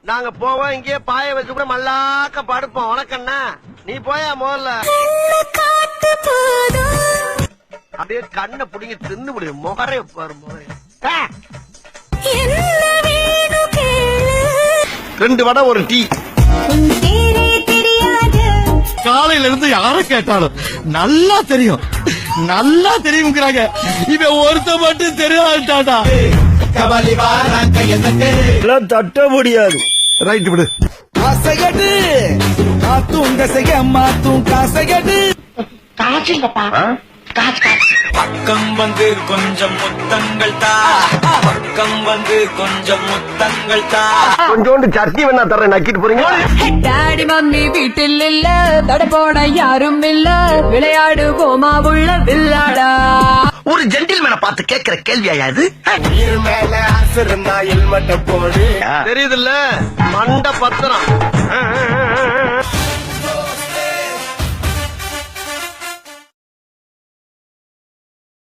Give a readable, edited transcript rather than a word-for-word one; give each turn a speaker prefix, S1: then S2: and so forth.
S1: நாங்க போவோம் இங்கே பாய வச்சு கூட மல்லாக்க படுப்போம். உனக்கண்ணா நீ போயா முதல்ல. அப்படியே கண்ணை புடிங்க தின்னு முடியும். முகரே பாரு முகரே. 2 வடை ஒரு டீ.
S2: காலையில இருந்து யார கேட்டாலும் நல்லா தெரியும் நல்லா தெரியுங்கிறாங்க. இவன் ஒருத்த மட்டும் தெரியாட்டாடா.
S1: தட்ட முடியாது. ரைட் விடு.
S3: காசையடு காத்தும் கசைய மாத்தும் காசையடு.
S4: பக்கம் வந்து கொஞ்சம் முத்தங்கள் தா. பக்கம் வந்து கொஞ்சம் முத்தங்கள் தா.
S1: கொஞ்சோண்டு சட்னி வேணா தர நக்கிட்டு போறீங்க.
S5: டாடி மம்மி வீட்டில் இல்ல, தடப்போட யாரும் இல்ல, விளையாடுவோமா உள்ள வில்லாடா.
S1: ஒரு ஜென்டில்மேனை பார்த்து கேட்கிற கேள்வியா இது? தெரியுதுல்ல மண்ட பத்திரம்.